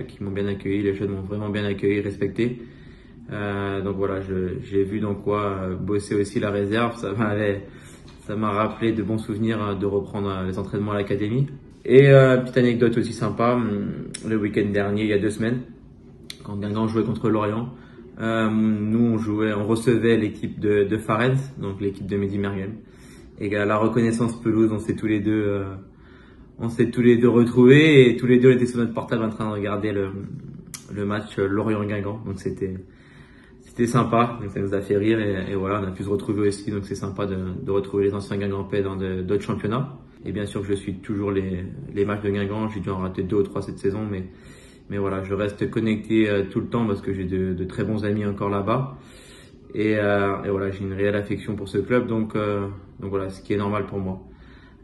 qui m'ont bien accueilli. Les jeunes m'ont vraiment bien accueilli, respecté. Donc voilà, j'ai vu dans quoi bosser aussi la réserve. Ça m'a rappelé de bons souvenirs de reprendre les entraînements à l'académie. Et petite anecdote aussi sympa, le week-end dernier, il y a 2 semaines, quand Guingamp jouait contre Lorient, nous on recevait l'équipe de Farennes, donc l'équipe de Mehdi Meriem. Et à la reconnaissance pelouse, on s'est tous les deux retrouvés et tous les deux on était sur notre portable en train de regarder le match Lorient-Guingamp. Donc c'était sympa, donc ça nous a fait rire et voilà, on a pu se retrouver aussi, donc c'est sympa de retrouver les anciens Guingampais dans d'autres championnats. Et bien sûr que je suis toujours les matchs de Guingamp, j'ai dû en rater 2 ou 3 cette saison, mais voilà, je reste connecté tout le temps parce que j'ai de très bons amis encore là-bas. Et voilà, j'ai une réelle affection pour ce club, donc voilà, ce qui est normal pour moi.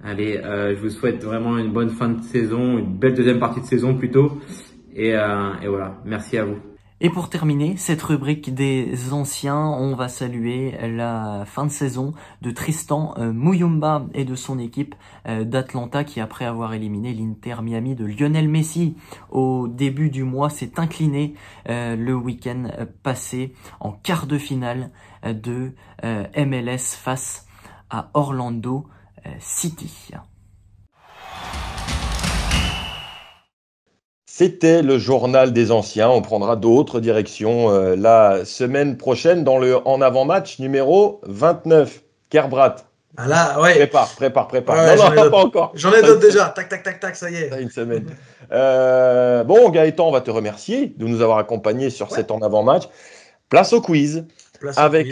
Allez, je vous souhaite vraiment une bonne fin de saison, une belle deuxième partie de saison plutôt. Et voilà, merci à vous. Et pour terminer cette rubrique des anciens, on va saluer la fin de saison de Tristan Muyumba et de son équipe d'Atlanta qui, après avoir éliminé l'Inter Miami de Lionel Messi au début du mois, s'est incliné le week-end passé en quart de finale de MLS face à Orlando City. C'était le journal des anciens. On prendra d'autres directions la semaine prochaine dans le En Avant match numéro 29. Kerbrat. Ah là, ouais. Prépare. Ouais, non, pas encore. J'en ai d'autres déjà. Tac, ça y est. Ça, une semaine. Bon, Gaëtan, on va te remercier de nous avoir accompagnés sur cet En Avant match. Place au quiz.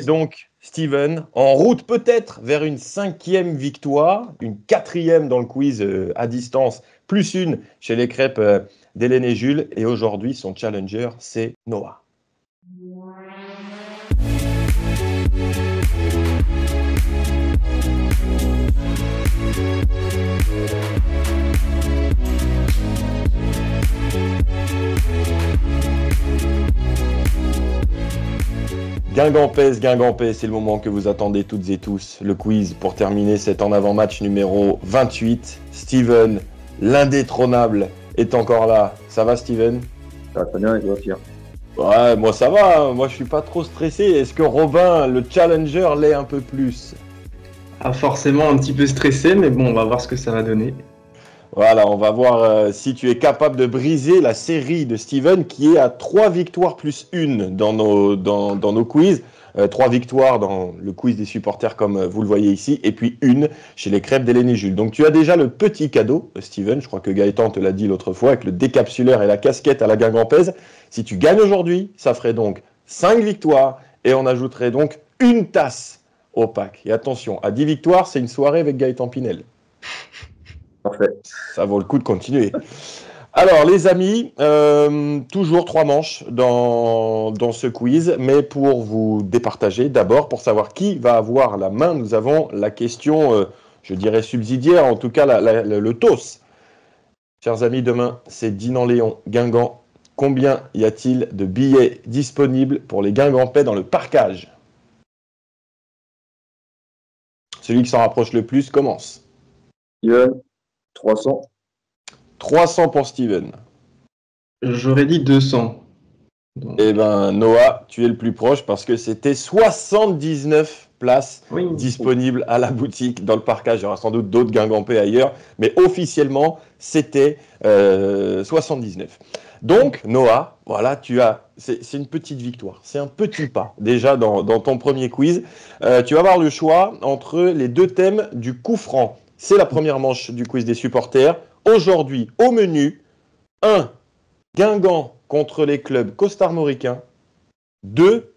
Donc Steven, en route peut-être vers une 5e victoire, une 4e dans le quiz à distance, plus une chez les crêpes d'Hélène et Jules. Et aujourd'hui, son challenger, c'est Noah. Guingampais, c'est le moment que vous attendez toutes et tous. Le quiz pour terminer cet En Avant match numéro 28. Steven, l'indétrônable, est encore là. Ça va, Steven? Ça va très bien, et toi, Pierre? Ouais, moi ça va. Moi je suis pas trop stressé. Est-ce que Robin, le challenger, l'est un peu plus? Ah, forcément un petit peu stressé, mais bon, on va voir ce que ça va donner. Voilà, on va voir si tu es capable de briser la série de Steven qui est à 3 victoires plus 1 dans nos quiz. 3 victoires dans le quiz des supporters comme vous le voyez ici, et puis 1 chez les crêpes d'Hélène et Jules. Donc tu as déjà le petit cadeau, Steven, je crois que Gaëtan te l'a dit l'autre fois, avec le décapsuleur et la casquette à la guingampaise. Si tu gagnes aujourd'hui, ça ferait donc 5 victoires, et on ajouterait donc 1 tasse au pack. Et attention, à 10 victoires, c'est une soirée avec Gaëtan Pinel. Parfait. Ça vaut le coup de continuer. Alors les amis, toujours 3 manches dans ce quiz, mais pour vous départager, d'abord pour savoir qui va avoir la main, nous avons la question, je dirais subsidiaire, en tout cas le TOS. Chers amis, demain c'est Dinan-Léon, Guingamp. Combien y a-t-il de billets disponibles pour les Guingampais dans le parcage? Celui qui s'en rapproche le plus commence. Steven, 300. 300 pour Steven. J'aurais dit 200. Donc... Eh ben Noah, tu es le plus proche parce que c'était 79 places disponibles à la boutique dans le parcage. Il y aura sans doute d'autres Guingampais ailleurs, mais officiellement, c'était 79. Donc, Noah, voilà, c'est une petite victoire. C'est un petit pas déjà dans ton premier quiz. Tu vas avoir le choix entre les 2 thèmes du coup franc. C'est la première manche du quiz des supporters. Aujourd'hui, au menu, 1. Guingamp contre les clubs costarmoricains. 2.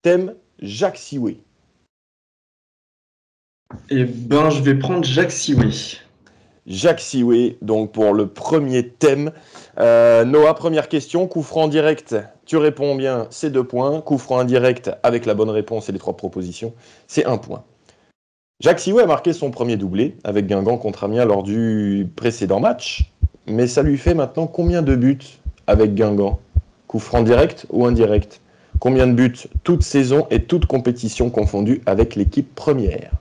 Thème Jacques Sioué. Eh ben, je vais prendre Jacques Sioué. Jacques Sioué, donc pour le premier thème. Noah, première question, coup franc direct. Tu réponds bien, c'est 2 points. Coup franc indirect avec la bonne réponse et les 3 propositions, c'est 1 point. Jacques Sioué a marqué son premier doublé avec Guingamp contre Amiens lors du précédent match. Mais ça lui fait maintenant combien de buts avec Guingamp? Coup franc direct ou indirect? Combien de buts toute saison et toute compétition confondue avec l'équipe première?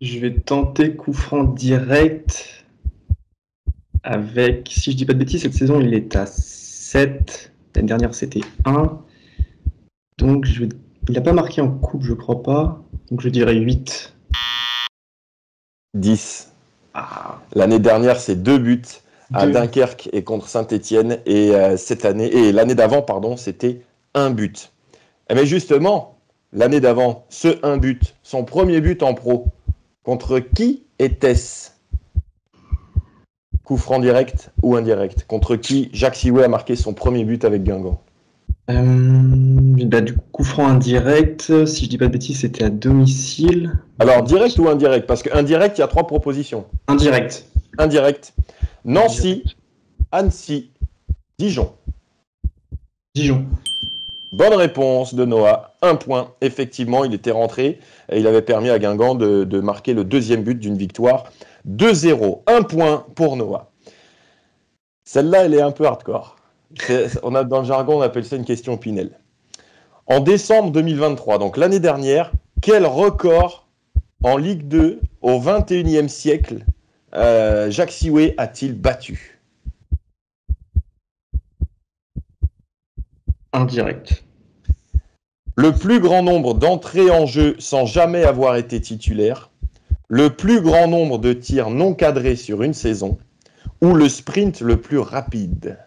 Je vais tenter coup franc direct. Avec, si je dis pas de bêtises, cette saison, il est à 7. L'année dernière, c'était 1. Donc, il n'a pas marqué en coupe, je crois pas. Donc, je dirais 8. 10. L'année dernière, c'est 2 buts à Dunkerque et contre Saint-Étienne. Et l'année d'avant, pardon, c'était 1 but. Mais justement, l'année d'avant, ce 1 but, son premier but en pro, contre qui était-ce? Coup franc direct ou indirect? Contre qui Jacques Sioué a marqué son premier but avec Guingamp? Du coup franc indirect, si je dis pas de bêtises, c'était à domicile. Alors, direct ou indirect? Parce qu'indirect, il y a 3 propositions. Indirect. Indirect. Nancy, Annecy, Dijon. Dijon. Bonne réponse de Noah. 1 point. Effectivement, il était rentré et il avait permis à Guingamp de marquer le 2e but d'une victoire 2-0. 1 point pour Noah. Celle-là, elle est un peu hardcore. Dans le jargon, on appelle ça une question Pinel. En décembre 2023, donc l'année dernière, quel record en Ligue 2 au 21e siècle Jacques Sioué a-t-il battu? Indirect. Le plus grand nombre d'entrées en jeu sans jamais avoir été titulaire, le plus grand nombre de tirs non cadrés sur une saison, ou le sprint le plus rapide?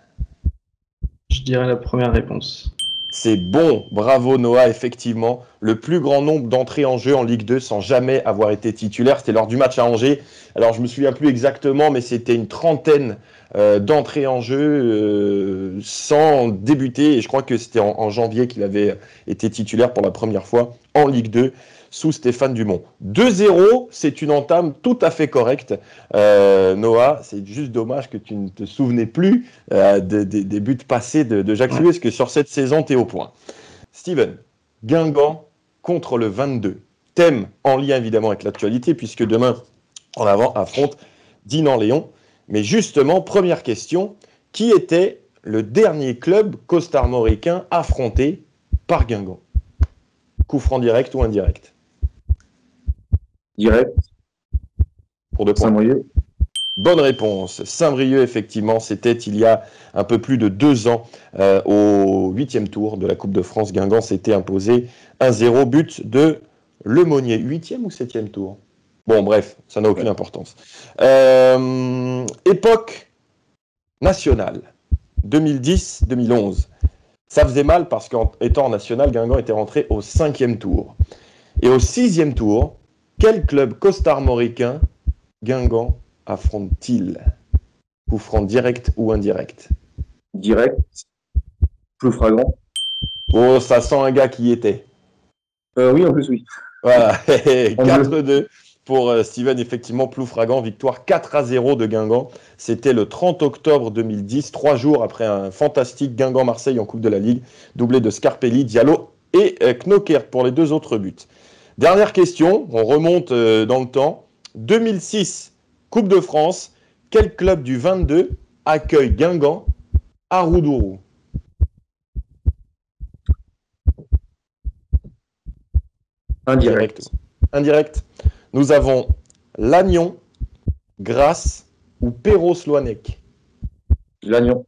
Je dirais la première réponse. C'est bon, bravo Noah, effectivement. Le plus grand nombre d'entrées en jeu en Ligue 2 sans jamais avoir été titulaire, c'était lors du match à Angers. Alors je me souviens plus exactement, mais c'était une trentaine d'entrées en jeu sans débuter. Et je crois que c'était en janvier qu'il avait été titulaire pour la première fois en Ligue 2 sous Stéphane Dumont. 2-0, c'est une entame tout à fait correcte. Noah, c'est juste dommage que tu ne te souvenais plus des buts passés de Jacques Sioué, parce que sur cette saison, tu es au point. Steven, Guingamp contre le 22. Thème en lien évidemment avec l'actualité, puisque demain, en avant, affronte Dinan-Léon. Mais justement, première question, qui était le dernier club costarmoricain affronté par Guingamp? Coup franc direct ou indirect? Direct. Pour 2 points. Saint-Brieuc. Bonne réponse. Saint-Brieuc, effectivement, c'était il y a un peu plus de 2 ans au 8e tour de la Coupe de France. Guingamp s'était imposé 1-0, but de Lemonnier. 8e ou 7e tour? Bon, bref, ça n'a aucune importance. Époque nationale, 2010-2011. Ça faisait mal parce qu'en étant en national, Guingamp était rentré au 5e tour. Et au 6e tour, quel club costarmoricain Guingamp affronte-t-il? Coup franc direct ou indirect? Direct. Ploufragan. Oh, ça sent un gars qui y était. Oui, en plus, oui. Voilà, 4-2 pour Steven, effectivement, Ploufragan, victoire 4-0 de Guingamp. C'était le 30 octobre 2010, 3 jours après un fantastique Guingamp-Marseille en Coupe de la Ligue, doublé de Scarpelli, Diallo et Knokert pour les 2 autres buts. Dernière question, on remonte dans le temps. 2006, Coupe de France, quel club du 22 accueille Guingamp à Roudourou? Indirect. Indirect. Nous avons Lannion, Grasse ou Perros-Loanec. Lannion.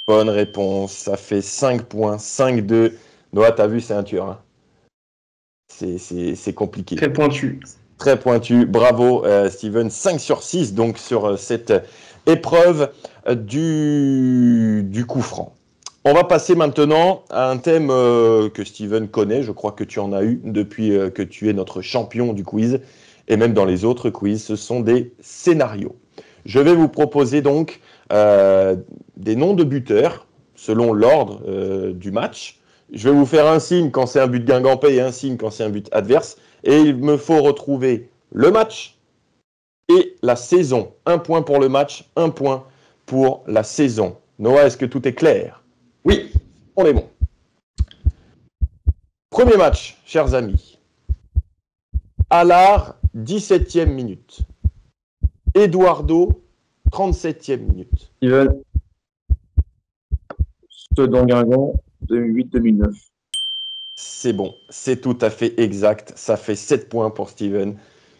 Bonne réponse, ça fait 5 points, 5-2. Noah, t'as vu, c'est un tueur. Hein. C'est compliqué. Très pointu. Très pointu. Bravo, Steven. 5 sur 6, donc, sur cette épreuve du coup franc. On va passer maintenant à un thème que Steven connaît. Je crois que tu en as eu depuis que tu es notre champion du quiz. Et même dans les autres quiz, ce sont des scénarios. Je vais vous proposer donc des noms de buteurs selon l'ordre du match. Je vais vous faire un signe quand c'est un but guingampais et un signe quand c'est un but adverse. Et il me faut retrouver le match et la saison. 1 point pour le match, 1 point pour la saison. Noah, est-ce que tout est clair? Oui. On est bon. Premier match, chers amis. Allard, 17e minute. Eduardo, 37e minute. Steven. Sedan Guingamp, 2008-2009. C'est bon, c'est tout à fait exact. Ça fait 7 points pour Steven.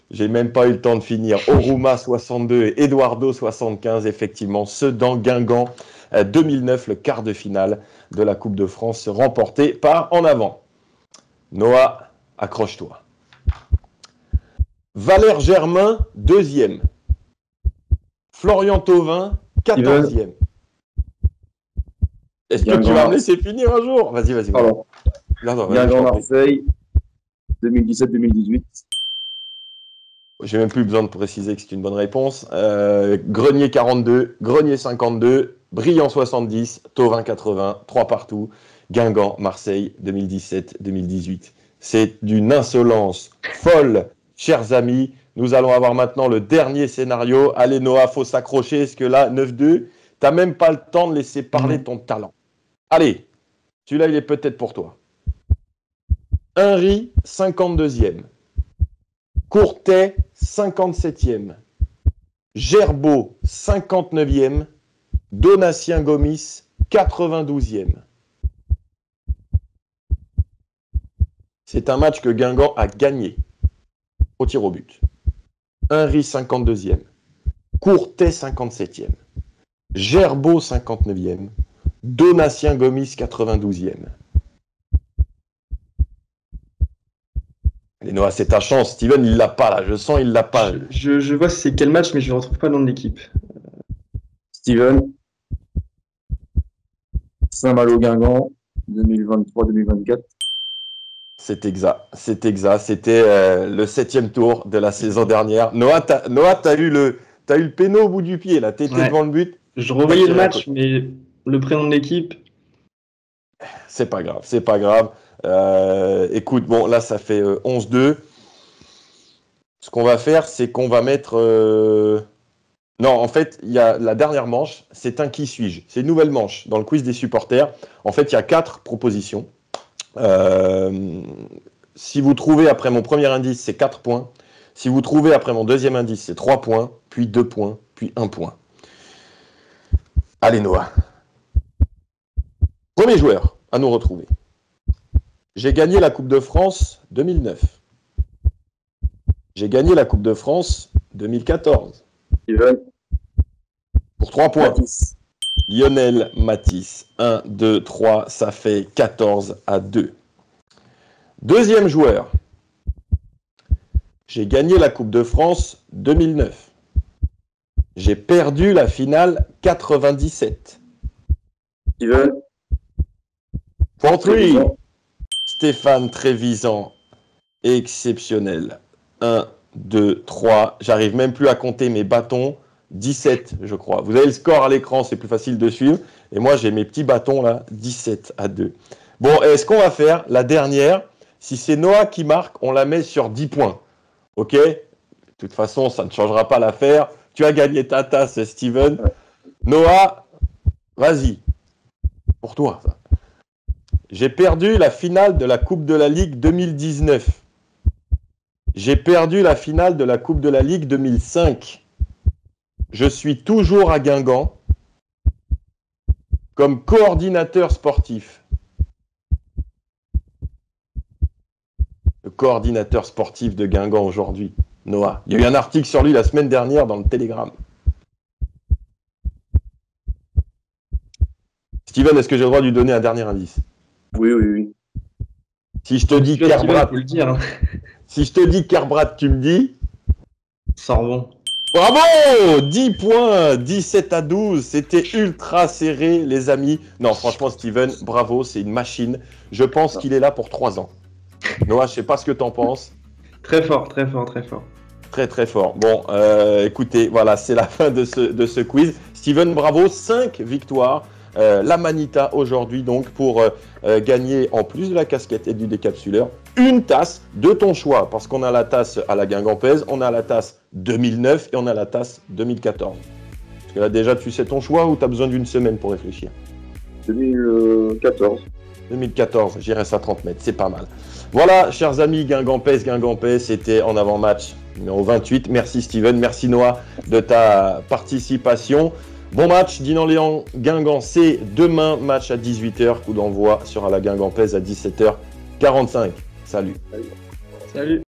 J'ai même pas eu le temps de finir. Oruma 62 et Eduardo 75, effectivement, ceux dans Guingamp 2009, le quart de finale de la Coupe de France remporté par En Avant. Noah, accroche-toi. Valère Germain, 2e. Florian Thauvin, 14e. Est-ce que tu vas me laisser finir un jour? Vas-y, vas-y. Pardon. Guingamp-Marseille, 2017-2018. J'ai même plus besoin de préciser que c'est une bonne réponse. Grenier 42, Grenier 52, Brillant 70, Thauvin 80, 3 partout. Guingamp, Marseille 2017-2018. C'est d'une insolence folle, chers amis. Nous allons avoir maintenant le dernier scénario. Allez Noah, faut s'accrocher, parce que là, 9-2, t'as même pas le temps de laisser parler ton talent. Allez, celui-là, il est peut-être pour toi. Henry, 52e. Courtet, 57e. Gerbeau, 59e. Donatien Gomis, 92e. C'est un match que Guingamp a gagné au tir au but. Henry, 52e. Courtet, 57e. Gerbeau, 59e. Donatien Gomis, 92e. Allez Noah, c'est ta chance. Steven, il l'a pas là. Je sens, il l'a pas. Je vois c'est quel match, mais je ne retrouve pas le nom de l'équipe. Steven. Saint-Malo-Guingamp, 2023-2024. C'est exact. C'est exact. C'était le 7e tour de la saison dernière. Noah, t'as eu le péno au bout du pied là. T'étais devant le but. Je revoyais le match, mais le prénom de l'équipe. C'est pas grave. C'est pas grave. Écoute, bon, là, ça fait 11-2. Ce qu'on va faire, c'est qu'on va mettre... Non, en fait, il y a la dernière manche, c'est un qui suis-je. C'est une nouvelle manche dans le quiz des supporters. En fait, il y a 4 propositions. Si vous trouvez après mon premier indice, c'est 4 points. Si vous trouvez après mon deuxième indice, c'est 3 points, puis 2 points, puis 1 point. Allez, Noah. Premier joueur à nous retrouver. J'ai gagné la Coupe de France 2009. J'ai gagné la Coupe de France 2014. Steven. Pour 3 points. Matisse. Lionel Matisse. 1, 2, 3, ça fait 14-2. Deuxième joueur. J'ai gagné la Coupe de France 2009. J'ai perdu la finale 97. Steven. Pour 3. Stéphane Trévisan, exceptionnel. 1, 2, 3. J'arrive même plus à compter mes bâtons. 17, je crois. Vous avez le score à l'écran, c'est plus facile de suivre. Et moi, j'ai mes petits bâtons là, 17-2. Bon, est-ce qu'on va faire la dernière? Si c'est Noah qui marque, on la met sur 10 points. OK? De toute façon, ça ne changera pas l'affaire. Tu as gagné ta tasse, Steven. Noah, vas-y. Pour toi, ça. J'ai perdu la finale de la Coupe de la Ligue 2019. J'ai perdu la finale de la Coupe de la Ligue 2005. Je suis toujours à Guingamp comme coordinateur sportif. Le coordinateur sportif de Guingamp aujourd'hui, Noah. Il y a eu un article sur lui la semaine dernière dans le Télégramme. Steven, est-ce que j'ai le droit de lui donner un dernier indice? Oui, oui, oui. Si je te dis Kerbrat, Hein. si je te dis Kerbrat, tu me dis Sorbon. Bravo! 10 points, 17-12, c'était ultra serré, les amis. Non, franchement, Steven, bravo, c'est une machine. Je pense qu'il est là pour 3 ans. Noah, je sais pas ce que t'en penses. Très fort, très fort, très fort. Très, très fort. Bon, écoutez, voilà, c'est la fin de ce quiz. Steven, bravo, 5 victoires. La Manita aujourd'hui, donc, pour gagner, en plus de la casquette et du décapsuleur, une tasse de ton choix. Parce qu'on a la tasse à la Guingampaise, on a la tasse 2009 et on a la tasse 2014. Parce que là, déjà, tu sais ton choix ou tu as besoin d'une semaine pour réfléchir? 2014. 2014, j'irai ça 30 mètres, c'est pas mal. Voilà, chers amis Guingampaises, Guingampais, c'était en avant-match numéro 28. Merci Steven, merci Noah de ta participation. Bon match, Dinan-Léon, Guingamp, c'est demain, match à 18h, coup d'envoi sera la Guingampaise à 17h45. Salut. Salut.